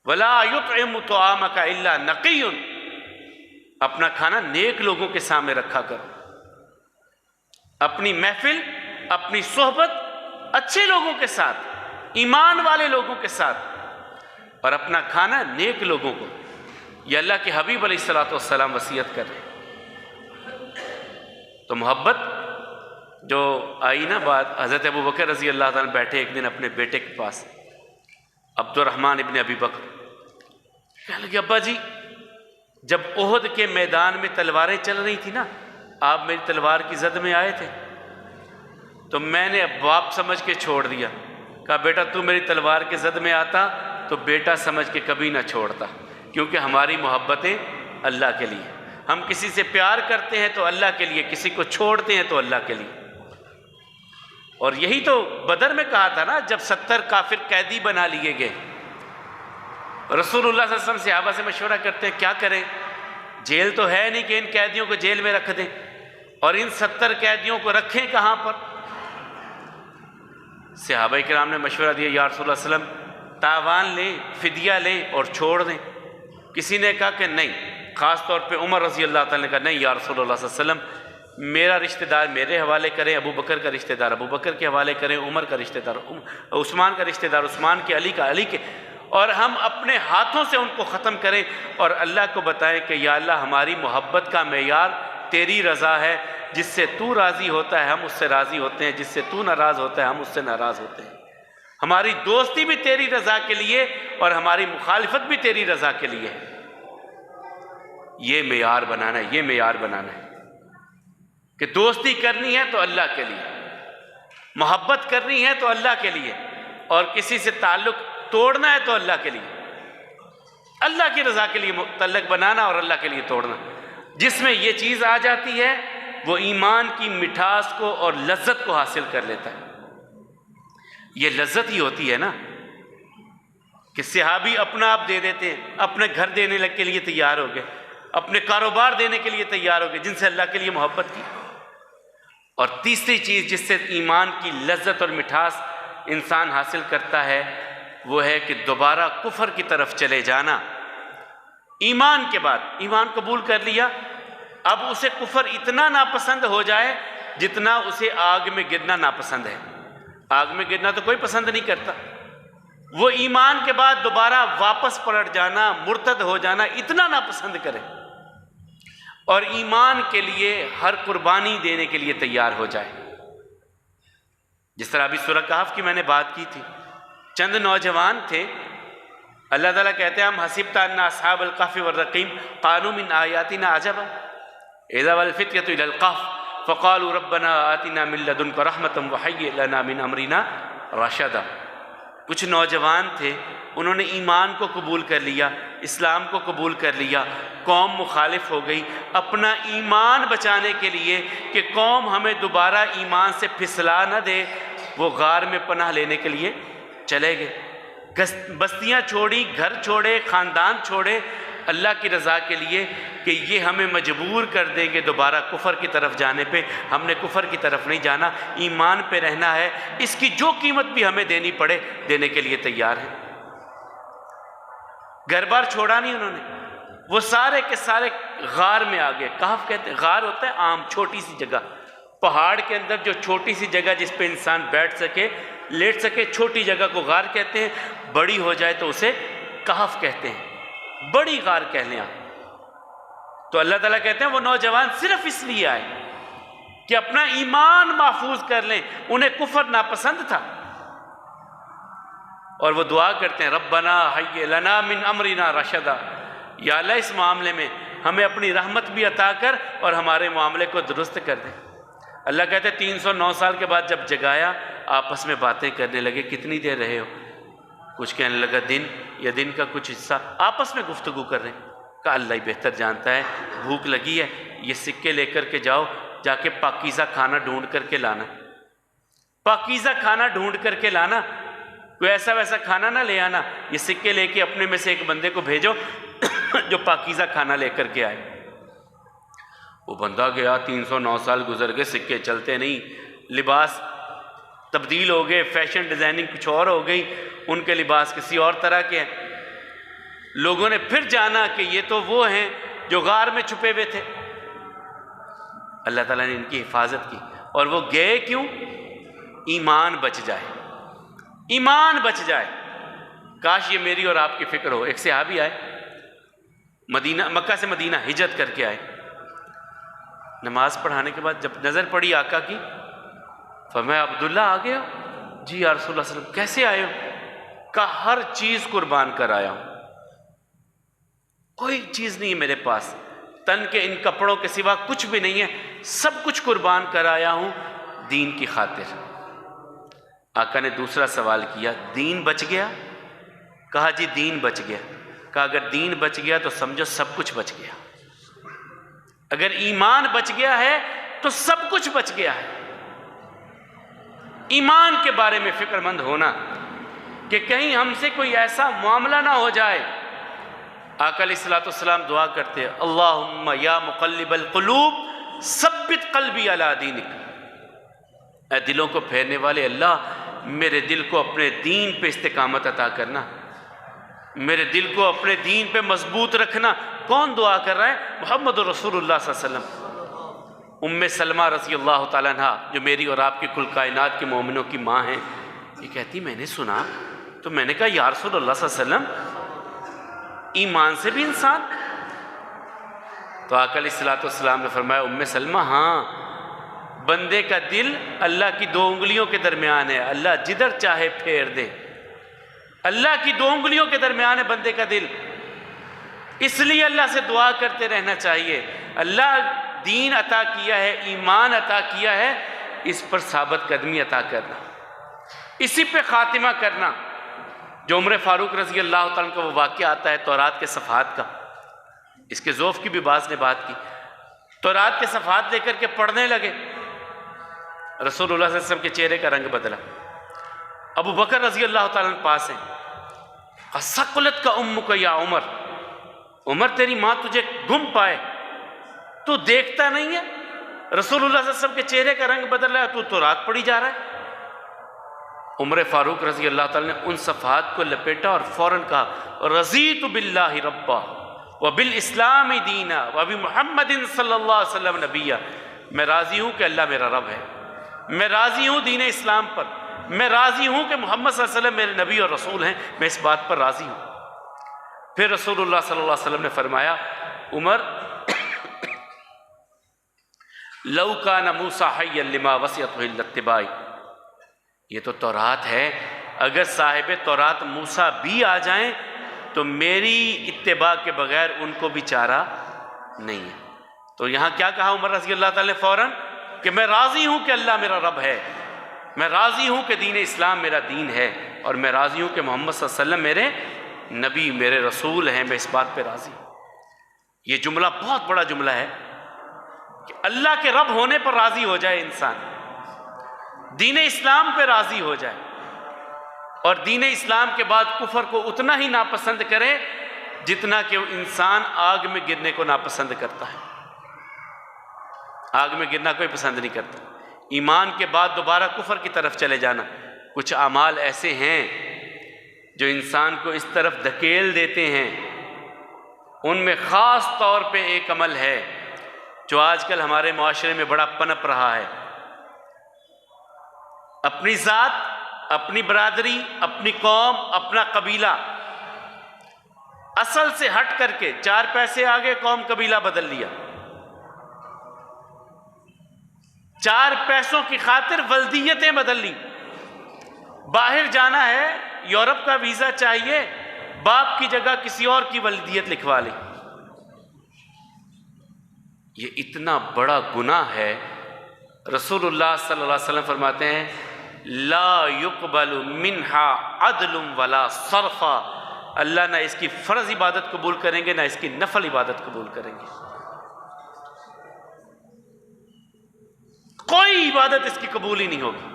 وَلَا يُطْعِمُ طَعَامَكَ إِلَّا نَقِيٌّ، اپنا کھانا نیک لوگوں کے سامنے رکھا کرو. اپنی محفل، اپنی صحبت اچھے لوگوں کے ساتھ، ایمان والے لوگوں کے ساتھ، اور اپنا کھانا نیک لوگوں کو. یہ اللہ کے حبیب علیہ الصلوۃ والسلام وصیت کر رہے ہیں. تو محبت جو آئی نا بات، حضرت ابو بکر رضی اللہ تعالیٰ بیٹھے ایک دن اپنے بیٹے کے پاس، عبد الرحمن ابن ابی بکر، کہنے لگے ابا جی جب احد کے میدان میں تلواریں چل رہی تھی نا، آپ میری تلوار کی زد میں آئے تھے تو میں نے باپ سمجھ کے چھوڑ دیا. کہا بیٹا تو میری تلوار کے زد میں آتا تو بیٹا سمجھ کے کبھی نہ چھوڑتا، کیونکہ ہماری محبتیں اللہ کے لیے. ہم کسی سے پیار کرتے ہیں تو اللہ کے لیے، کسی کو چھوڑتے ہیں تو اللہ کے لیے. اور یہی تو بدر میں کہا تھا نا، جب 70 کافر قیدی بنا لیے گئے، رسول اللہ صلی اللہ علیہ وسلم صحابہ سے مشورہ کرتے ہیں کیا کریں، جیل تو ہے نہیں کہ ان قیدیوں کو جیل میں رکھ دیں، اور ان 70 قیدیوں کو رکھیں کہاں پر؟ صحابہ کرام نے مشورہ دیا یا رسول اللہ صلی اللہ علیہ وسلم تاوان لیں، فدیہ لیں اور چھوڑ دیں. کسی نے کہا کہ نہیں، خاص طور پہ عمر رضی اللہ تعالیٰ نے کہا نہیں یا رسول اللہ صلی اللہ علیہ وسلم میرا رشتہ دار میرے حوالے کریں، ابو بکر کا رشتہ دار ابو بکر کے حوالے کریں، عمر کا رشتہ دار عثمان کا رشتہ دار عثمان کے، علی کا علی کے، اور ہم اپنے ہاتھوں سے ان کو ختم کریں اور اللہ کو بتائیں کہ یا اللہ ہماری محبت کا معیار تیری رضا ہے، جس سے تو راضی ہوتا ہے ہم اس سے راضی ہوتے ہیں، جس سے تو ناراض ہوتا ہے ہم اس سے ناراض ہوتے ہیں. ہماری دوستی بھی تیری رضا کے لیے اور ہماری مخالفت بھی تیری رضا کے لیے ہے. یہ معیار بنانا ہے، یہ معیار بنانا ہے کہ دوستی کرنی ہے تو اللہ کے لیے، محبت کرنی ہے تو اللہ کے لیے، اور کسی سے تعلق توڑنا ہے تو اللہ کے لیے، اللہ کی رضا کے لیے تعلق بنانا اور اللہ کے لیے توڑنا. جس میں یہ چیز آ جاتی ہے وہ ایمان کی مٹھاس کو اور لذت کو حاصل کر لیتا ہے. یہ لذت ہی ہوتی ہے نا کہ صحابی اپنا آپ دے دیتے ہیں، اپنے گھر دینے کے لیے تیار ہو گئے، اپنے کاروبار دینے کے لیے تیار ہو گئے جن سے اللہ کے لیے محبت کی. اور تیسری چیز جس سے ایمان کی لذت اور مٹھاس انسان حاصل کرتا ہے وہ ہے کہ دوبارہ کفر کی طرف چلے جانا. ایمان کے بعد ایمان قبول کر لیا، اب اسے کفر اتنا ناپسند ہو جائے جتنا اسے آگ میں گرنا ناپسند ہے. آگ میں گرنا تو کوئی پسند نہیں کرتا، وہ ایمان کے بعد دوبارہ واپس پلٹ جانا، مرتد ہو جانا اتنا ناپسند کرے، اور ایمان کے لیے ہر قربانی دینے کے لیے تیار ہو جائے. جس طرح ابھی سورہ کہف کی میں نے بات کی تھی، چند نوجوان تھے اللہ تعالیٰ کہتے ہیں ہم حسبت ان اصحاب الکہف والرقیم قالوا من آیاتنا عجبا اذا والفتیۃ الی الکہف فقالوا ربنا آتنا من لدنک رحمۃ وہیئ لنا من امرنا رشدا۔ کچھ نوجوان تھے، انہوں نے ایمان کو قبول کر لیا، اسلام کو قبول کر لیا، قوم مخالف ہو گئی، اپنا ایمان بچانے کے لیے کہ قوم ہمیں دوبارہ ایمان سے پھسلا نہ دے، وہ غار میں پناہ لینے کے لیے چلے گئے، بستیاں چھوڑی، گھر چھوڑے، خاندان چھوڑے، اللہ کی رضا کے لیے کہ یہ ہمیں مجبور کر دیں گے دوبارہ کفر کی طرف جانے پہ، ہم نے کفر کی طرف نہیں جانا، ایمان پہ رہنا ہے، اس کی جو قیمت بھی ہمیں دینی پڑے دینے کے لیے تیار ہیں۔ گھر بار چھوڑا نہیں انہوں نے، وہ سارے کے سارے غار میں آ گئے۔ کہف کہتے ہیں، غار ہوتا ہے عام چھوٹی سی جگہ، پہاڑ کے اندر جو چھوٹی سی جگہ جس پہ انسان بیٹھ سکے، لیٹ سکے، چھوٹی جگہ کو غار کہتے ہیں، بڑی ہو جائے تو اسے کہف کہتے ہیں، بڑی غار کہہ لیں آپ۔ تو اللہ تعالیٰ کہتے ہیں وہ نوجوان صرف اس لیے آئے کہ اپنا ایمان محفوظ کر لیں، انہیں کفر ناپسند تھا، اور وہ دعا کرتے ہیں ربنا ہیئ لنا من امرنا رشدا، یا اللہ اس معاملے میں ہمیں اپنی رحمت بھی عطا کر اور ہمارے معاملے کو درست کر دیں۔ اللہ کہتے ہیں 309 سال کے بعد جب جگایا، آپس میں باتیں کرنے لگے، کتنی دیر رہے ہو؟ کچھ کہنے لگا دن، یا دن کا کچھ حصہ، آپس میں گفتگو کر رہے ہیں۔ کہا اللہ ہی بہتر جانتا ہے، بھوک لگی ہے، یہ سکے لے کر کے جاؤ، جا کے پاکیزہ کھانا ڈھونڈ کر کے لانا، پاکیزہ کھانا ڈھونڈ کر کے لانا، کوئی ایسا ویسا کھانا نہ لے آنا، یہ سکے لے کے اپنے میں سے ایک بندے کو بھیجو جو پاکیزہ کھانا لے کر کے آئے۔ وہ بندہ گیا، 309 سال گزر گئے، سکے چلتے نہیں، لباس تبدیل ہو گئے، فیشن ڈیزائننگ کچھ اور ہو گئی، ان کے لباس کسی اور طرح کے ہیں۔ لوگوں نے پھر جانا کہ یہ تو وہ ہیں جو غار میں چھپے ہوئے تھے۔ اللہ تعالیٰ نے ان کی حفاظت کی، اور وہ گئے کیوں؟ ایمان بچ جائے، ایمان بچ جائے۔ کاش یہ میری اور آپ کی فکر ہو۔ ایک صحابی آئے، مکہ سے مدینہ ہجرت کر کے آئے، نماز پڑھانے کے بعد جب نظر پڑی آقا کی، فرمایا عبداللہ آ گئے ہو؟ جی یا رسول اللہ صلی اللہ علیہ وسلم۔ کیسے آئے ہو؟ کہا ہر چیز قربان کر آیا ہوں، کوئی چیز نہیں ہے میرے پاس، تن کے ان کپڑوں کے سوا کچھ بھی نہیں ہے، سب کچھ قربان کر آیا ہوں دین کی خاطر۔ آقا نے دوسرا سوال کیا، دین بچ گیا؟ کہا جی دین بچ گیا۔ کہا اگر دین بچ گیا تو سمجھو سب کچھ بچ گیا، اگر ایمان بچ گیا ہے تو سب کچھ بچ گیا ہے۔ ایمان کے بارے میں فکر مند ہونا کہ کہیں ہم سے کوئی ایسا معاملہ نہ ہو جائے۔ آقا علیہ الصلوۃ والسلام دعا کرتے ہیں اللہم یا مقلب القلوب ثبت قلبی علی دینک، اے دلوں کو پھیرنے والے اللہ میرے دل کو اپنے دین پہ استقامت عطا کرنا، میرے دل کو اپنے دین پہ مضبوط رکھنا۔ کون دعا کر رہا ہے؟ محمد رسول اللہ صلی اللہ علیہ وسلم۔ ام سلمہ رضی اللہ تعالیٰ عنہ جو میری اور آپ کی کل کائنات کے مومنوں کی ماں ہیں، یہ کہتی میں نے سنا، تو میں نے کہا یا رسول اللہ صلی اللہ علیہ وسلم ایمان سے بھی انسان؟ تو آقا علیہ الصلوۃ والسلام نے فرمایا ام سلمہ ہاں، بندے کا دل اللہ کی 2 انگلیوں کے درمیان ہے، اللہ جدھر چاہے پھیر دے، اللہ کی 2 انگلیوں کے درمیان ہے بندے کا دل۔ اس لیے اللہ سے دعا کرتے رہنا چاہیے، اللہ دین عطا کیا ہے، ایمان عطا کیا ہے، اس پر ثابت قدمی عطا کرنا، اسی پہ خاتمہ کرنا۔ جو عمر فاروق رضی اللہ تعالیٰ کا وہ واقعہ آتا ہے تورات کے صفحات کا، اس کے ذوف کی بھی بعض نے بات کی، تورات کے صفحات لے کر کے پڑھنے لگے، رسول اللہ صلی اللہ علیہ وسلم کے چہرے کا رنگ بدلا۔ ابو بکر رضی اللہ تعالیٰ پاس ہیں، ثقلت کا امک یا عمر، عمر تیری ماں تجھے گم پائے، تو دیکھتا نہیں ہے رسول اللہ صلی اللہ علیہ وسلم کے چہرے کا رنگ بدل رہا ہے، تو رات پڑی جا رہا ہے۔ عمر فاروق رضی اللہ تعالیٰ نے ان صفحات کو لپیٹا اور فوراً کہا رضیت باللہ ربا وبالاسلام دینا وبمحمد صلی اللہ علیہ وسلم نبیا، میں راضی ہوں کہ اللہ میرا رب ہے، میں راضی ہوں دین اسلام پر، میں راضی ہوں کہ محمد صلی اللہ علیہ وسلم میرے نبی اور رسول ہیں، میں اس بات پر راضی ہوں۔ پھر رسول اللہ صلی اللہ علیہ وسلم نے فرمایا عمر لو کان موسیٰ حیا لما وسعتہ الا اتباعی، یہ تو تورات ہے، اگر صاحب تورات موسیٰ بھی آ جائیں تو میری اتباع کے بغیر ان کو بھی چارہ نہیں ہے۔ تو یہاں کیا کہا عمر رضی اللہ تعالیٰ نے فوراً کہ میں راضی ہوں کہ اللہ میرا رب ہے، میں راضی ہوں کہ دین اسلام میرا دین ہے، اور میں راضی ہوں کہ محمد صلی اللہ علیہ وسلم میرے نبی میرے رسول ہیں، میں اس بات پہ راضی ہوں۔ یہ جملہ بہت بڑا جملہ ہے کہ اللہ کے رب ہونے پر راضی ہو جائے انسان، دین اسلام پہ راضی ہو جائے، اور دین اسلام کے بعد کفر کو اتنا ہی ناپسند کرے جتنا کہ انسان آگ میں گرنے کو ناپسند کرتا ہے۔ آگ میں گرنا کوئی پسند نہیں کرتا۔ ایمان کے بعد دوبارہ کفر کی طرف چلے جانا، کچھ اعمال ایسے ہیں جو انسان کو اس طرف دھکیل دیتے ہیں۔ ان میں خاص طور پہ ایک عمل ہے جو آج کل ہمارے معاشرے میں بڑا پنپ رہا ہے۔ اپنی ذات، اپنی برادری، اپنی قوم، اپنا قبیلہ اصل سے ہٹ کر کے 4 پیسے آگے قوم قبیلہ بدل لیا، 4 پیسوں کی خاطر ولدیتیں بدل لی۔ باہر جانا ہے، یورپ کا ویزا چاہیے، باپ کی جگہ کسی اور کی ولدیت لکھوا لی۔ یہ اتنا بڑا گناہ ہے۔ رسول اللہ صلی اللہ علیہ وسلم فرماتے ہیں لا يقبل منها عدل ولا صرفا، اللہ نہ اس کی فرض عبادت قبول کریں گے، نہ اس کی نفل عبادت قبول کریں گے۔ کوئی عبادت اس کی قبول ہی نہیں ہوگی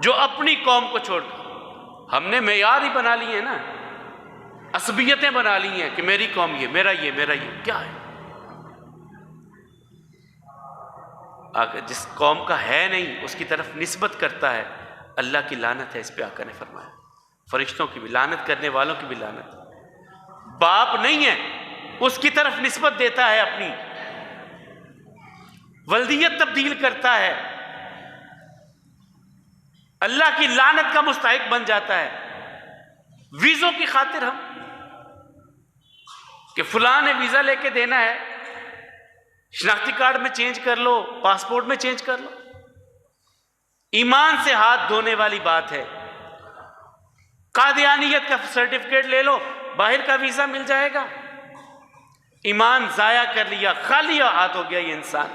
جو اپنی قوم کو چھوڑ کر۔ ہم نے معیار ہی بنا لی ہیں نا، عصبیتیں بنا لی ہیں کہ میری قوم یہ، میرا یہ، میرا یہ، کیا ہے؟ جس قوم کا ہے نہیں اس کی طرف نسبت کرتا ہے، اللہ کی لعنت ہے اس پہ آقا نے فرمایا، فرشتوں کی بھی لعنت، کرنے والوں کی بھی لعنت۔ باپ نہیں ہے اس کی طرف نسبت دیتا ہے، اپنی ولدیت تبدیل کرتا ہے، اللہ کی لعنت کا مستحق بن جاتا ہے۔ ویزوں کی خاطر ہم کہ فلاں نے ویزا لے کے دینا ہے، شناختی کارڈ میں چینج کر لو، پاسپورٹ میں چینج کر لو۔ ایمان سے ہاتھ دھونے والی بات ہے۔ قادیانیت کا سرٹیفکیٹ لے لو، باہر کا ویزا مل جائے گا۔ ایمان ضائع کر لیا، خالی ہاتھ ہو گیا یہ انسان،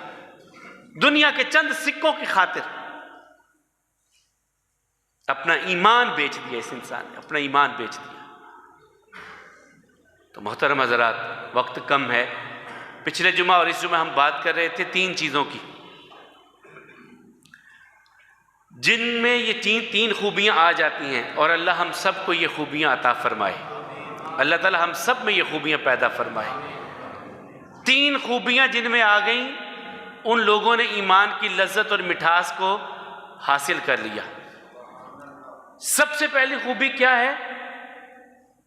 دنیا کے چند سکوں کی خاطر اپنا ایمان بیچ دیا۔ اس انسان نے اپنا ایمان بیچ دیا۔ تو محترم حضرات، وقت کم ہے۔ پچھلے جمعہ اور اس جمعہ ہم بات کر رہے تھے 3 چیزوں کی جن میں یہ 3 خوبیاں آ جاتی ہیں، اور اللہ ہم سب کو یہ خوبیاں عطا فرمائے، اللہ تعالی ہم سب میں یہ خوبیاں پیدا فرمائے۔ 3 خوبیاں جن میں آ گئیں، ان لوگوں نے ایمان کی لذت اور مٹھاس کو حاصل کر لیا۔ سب سے پہلی خوبی کیا ہے؟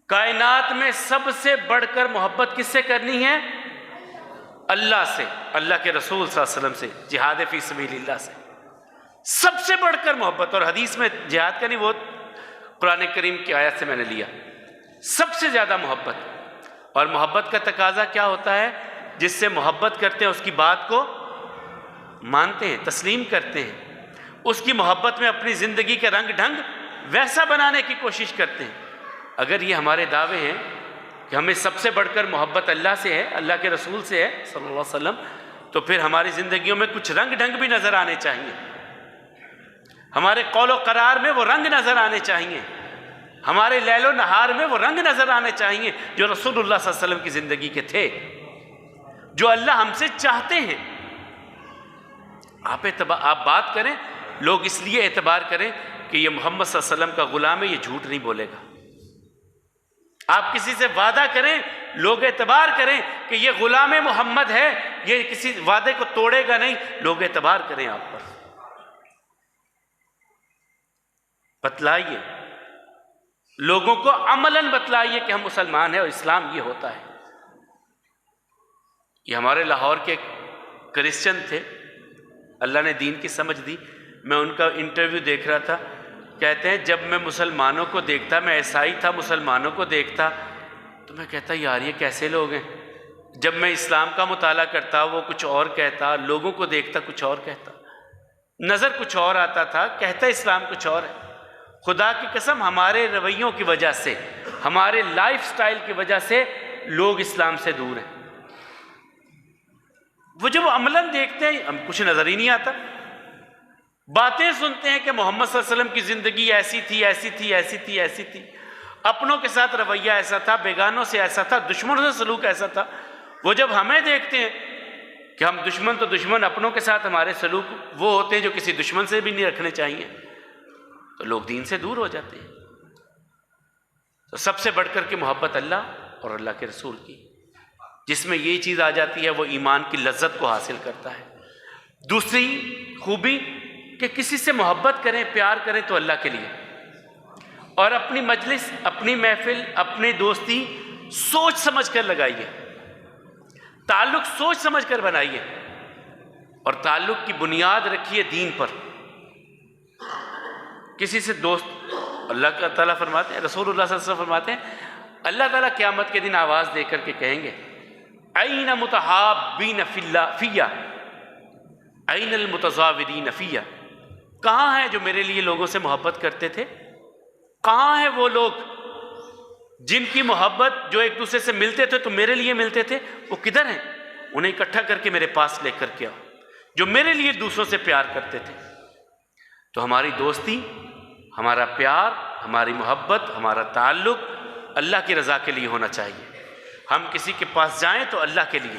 کائنات میں سب سے بڑھ کر محبت کس سے کرنی ہے؟ اللہ سے، اللہ کے رسول صلی اللہ علیہ وسلم سے، جہاد فی سبیل اللہ سے سب سے بڑھ کر محبت۔ اور حدیث میں جہاد کا نہیں، وہ قرآن کریم کی آیت سے میں نے لیا، سب سے زیادہ محبت۔ اور محبت کا تقاضا کیا ہوتا ہے؟ جس سے محبت کرتے ہیں اس کی بات کو مانتے ہیں، تسلیم کرتے ہیں، اس کی محبت میں اپنی زندگی کے رنگ ڈھنگ ویسا بنانے کی کوشش کرتے ہیں۔ اگر یہ ہمارے دعوے ہیں کہ ہمیں سب سے بڑھ کر محبت اللہ سے ہے، اللہ کے رسول سے ہے صلی اللہ علیہ وسلم، تو پھر ہماری زندگیوں میں کچھ رنگ ڈھنگ بھی نظر آنے چاہیے، ہمارے قول و قرار میں وہ رنگ نظر آنے چاہیے، ہمارے لیل و نہار میں وہ رنگ نظر آنے چاہیے جو رسول اللہ صلی اللہ علیہ وسلم کی زندگی کے تھے، جو اللہ ہم سے چاہتے ہیں۔ آپ بات کریں، لوگ اس لیے اعتبار کریں کہ یہ محمد صلی اللہ علیہ وسلم کا غلام ہے، یہ جھوٹ نہیں بولے گا۔ آپ کسی سے وعدہ کریں، لوگ اعتبار کریں کہ یہ غلام محمد ہے، یہ کسی وعدے کو توڑے گا نہیں، لوگ اعتبار کریں آپ پر۔ بتلائیے لوگوں کو، عملاً بتلائیے کہ ہم مسلمان ہیں اور اسلام یہ ہوتا ہے۔ یہ ہمارے لاہور کے کرسچن تھے، اللہ نے دین کی سمجھ دی، میں ان کا انٹرویو دیکھ رہا تھا، کہتے ہیں جب میں مسلمانوں کو دیکھتا، میں عیسائی تھا، مسلمانوں کو دیکھتا تو میں کہتا یار یہ کیسے لوگ ہیں۔ جب میں اسلام کا مطالعہ کرتا وہ کچھ اور کہتا، لوگوں کو دیکھتا کچھ اور کہتا، نظر کچھ اور آتا تھا، کہتا اسلام کچھ اور ہے۔ خدا کی قسم ہمارے رویوں کی وجہ سے، ہمارے لائف سٹائل کی وجہ سے لوگ اسلام سے دور ہیں۔ وہ جب عملاً دیکھتے ہیں ہم کچھ نظر ہی نہیں آتا، باتیں سنتے ہیں کہ محمد صلی اللہ علیہ وسلم کی زندگی ایسی تھی ایسی تھی ایسی تھی ایسی تھی، اپنوں کے ساتھ رویہ ایسا تھا، بیگانوں سے ایسا تھا، دشمنوں سے سلوک ایسا تھا۔ وہ جب ہمیں دیکھتے ہیں کہ ہم دشمن تو دشمن، اپنوں کے ساتھ ہمارے سلوک وہ ہوتے ہیں جو کسی دشمن سے بھی نہیں رکھنے چاہیے، تو لوگ دین سے دور ہو جاتے ہیں۔ تو سب سے بڑھ کر کے محبت اللہ اور اللہ کے رسول کی، جس میں یہ چیز آ جاتی ہے وہ ایمان کی لذت کو حاصل کرتا ہے۔ دوسری خوبی کہ کسی سے محبت کریں، پیار کریں تو اللہ کے لیے، اور اپنی مجلس، اپنی محفل، اپنی دوستی سوچ سمجھ کر لگائیے، تعلق سوچ سمجھ کر بنائیے، اور تعلق کی بنیاد رکھیے دین پر۔ کسی سے دوست، اللہ تعالیٰ فرماتے ہیں، رسول اللہ صلی اللہ علیہ وسلم فرماتے ہیں، اللہ تعالیٰ قیامت کے دن آواز دے کر کے کہیں گے این متحابین فیہ این المتزاورین فیہ، کہاں ہیں جو میرے لیے لوگوں سے محبت کرتے تھے؟ کہاں ہیں وہ لوگ جن کی محبت، جو ایک دوسرے سے ملتے تھے تو میرے لیے ملتے تھے، وہ کدھر ہیں؟ انہیں اکٹھا کر کے میرے پاس لے کر کے آؤ، جو میرے لیے دوسروں سے پیار کرتے تھے۔ تو ہماری دوستی، ہمارا پیار، ہماری محبت، ہمارا تعلق اللہ کی رضا کے لیے ہونا چاہیے۔ ہم کسی کے پاس جائیں تو اللہ کے لیے،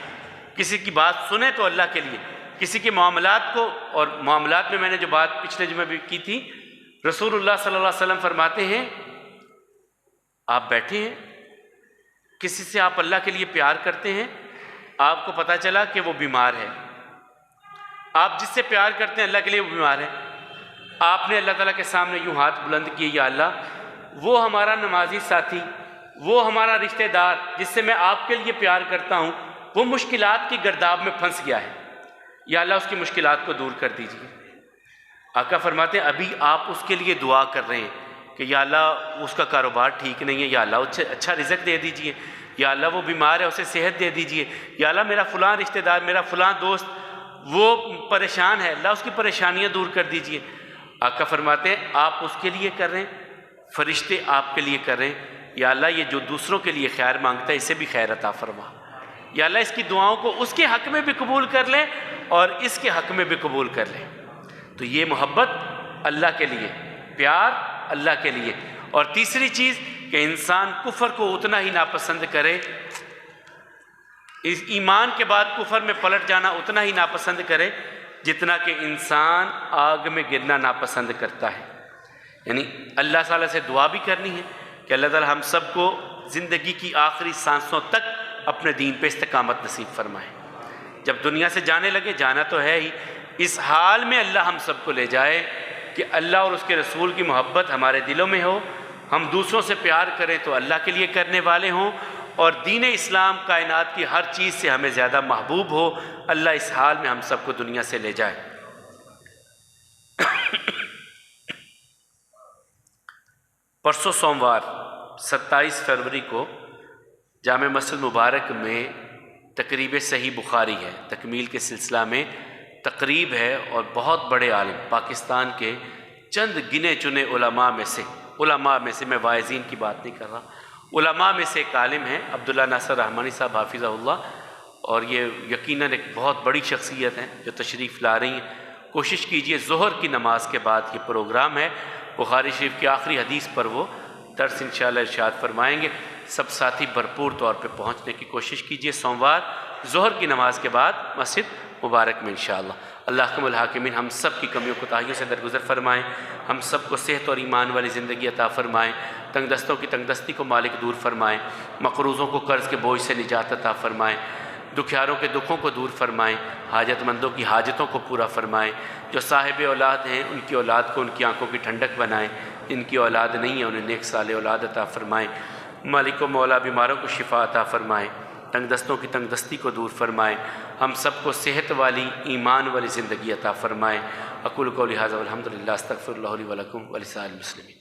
کسی کی بات سنیں تو اللہ کے لیے، کسی کے معاملات کو، اور معاملات میں نے جو بات پچھلے جمعے بھی کی تھی، رسول اللہ صلی اللہ علیہ وسلم فرماتے ہیں آپ بیٹھے ہیں، کسی سے آپ اللہ کے لیے پیار کرتے ہیں، آپ کو پتہ چلا کہ وہ بیمار ہے، آپ جس سے پیار کرتے ہیں اللہ کے لیے وہ بیمار ہے، آپ نے اللہ تعالیٰ کے سامنے یوں ہاتھ بلند کیے، یا اللہ وہ ہمارا نمازی ساتھی، وہ ہمارا رشتہ دار جس سے میں آپ کے لیے پیار کرتا ہوں، وہ مشکلات کی گرداب میں پھنس گیا ہے، یا اللہ اس کی مشکلات کو دور کر دیجیے۔ آقا فرماتے ہیں ابھی آپ اس کے لیے دعا کر رہے ہیں کہ یا اللہ اس کا کاروبار ٹھیک نہیں ہے، یا اللہ اسے اچھا رزق دے دیجیے، یا اللہ وہ بیمار ہے اسے صحت دے دیجیے، یا اللہ میرا فلاں رشتہ دار، میرا فلاں دوست وہ پریشان ہے، اللہ اس کی پریشانیاں دور کر دیجیے۔ آقا فرماتے ہیں آپ اس کے لیے کر رہے ہیں، فرشتے آپ کے لیے کر رہے ہیں، یا اللہ یہ جو دوسروں کے لیے خیر مانگتا ہے اسے بھی خیر عطا فرما، یا اللہ اس کی دعاؤں کو اس کے حق میں بھی قبول کر لیں اور اس کے حق میں بھی قبول کر لیں۔ تو یہ محبت اللہ کے لیے، پیار اللہ کے لیے۔ اور تیسری چیز کہ انسان کفر کو اتنا ہی ناپسند کرے، اس ایمان کے بعد کفر میں پلٹ جانا اتنا ہی ناپسند کرے جتنا کہ انسان آگ میں گرنا ناپسند کرتا ہے۔ یعنی اللہ تعالیٰ سے دعا بھی کرنی ہے کہ اللہ تعالیٰ ہم سب کو زندگی کی آخری سانسوں تک اپنے دین پہ استقامت نصیب فرمائے۔ جب دنیا سے جانے لگے، جانا تو ہے ہی، اس حال میں اللہ ہم سب کو لے جائے کہ اللہ اور اس کے رسول کی محبت ہمارے دلوں میں ہو، ہم دوسروں سے پیار کریں تو اللہ کے لیے کرنے والے ہوں، اور دین اسلام کائنات کی ہر چیز سے ہمیں زیادہ محبوب ہو۔ اللہ اس حال میں ہم سب کو دنیا سے لے جائے۔ پرسوں سوموار 27 فروری کو جامع مسجد مبارک میں تقریب صحیح بخاری ہے، تکمیل کے سلسلہ میں تقریب ہے، اور بہت بڑے عالم پاکستان کے چند گنے چنے علماء میں سے میں واعظین کی بات نہیں کر رہا، علماء میں سے ایک عالم ہیں عبداللہ ناصر رحمانی صاحب حافظہ اللہ، اور یہ یقیناً ایک بہت بڑی شخصیت ہیں جو تشریف لا رہی ہیں۔ کوشش کیجئے ظہر کی نماز کے بعد یہ پروگرام ہے، بخاری شریف کی آخری حدیث پر وہ درس انشاءاللہ ارشاد فرمائیں گے۔ سب ساتھی بھرپور طور پہ پہنچنے کی کوشش کیجئے، سوموار ظہر کی نماز کے بعد مسجد مبارک میں انشاءاللہ۔ اللہ حکم الحاکمین ہم سب کی کمیوں کوتاہیوں سے درگزر فرمائیں، ہم سب کو صحت اور ایمان والی زندگی عطا فرمائیں، تنگ دستوں کی تنگ دستی کو مالک دور فرمائیں، مقروضوں کو قرض کے بوجھ سے نجات عطا فرمائیں، دکھیاروں کے دکھوں کو دور فرمائیں، حاجت مندوں کی حاجتوں کو پورا فرمائیں، جو صاحب اولاد ہیں ان کی اولاد کو ان کی آنکھوں کی ٹھنڈک بنائیں، جن کی اولاد نہیں ہے انہیں نیک صالح اولاد عطا فرمائیں، مالک و مولا بیماروں کو شفا عطا فرمائیں، تنگ دستوں کی تنگ دستی کو دور فرمائیں، ہم سب کو صحت والی ایمان والی زندگی عطا فرمائیں۔ اقول قولی ھذا والحمد للہ، استغفر اللہ لی ولکم ولسائر المسلمین۔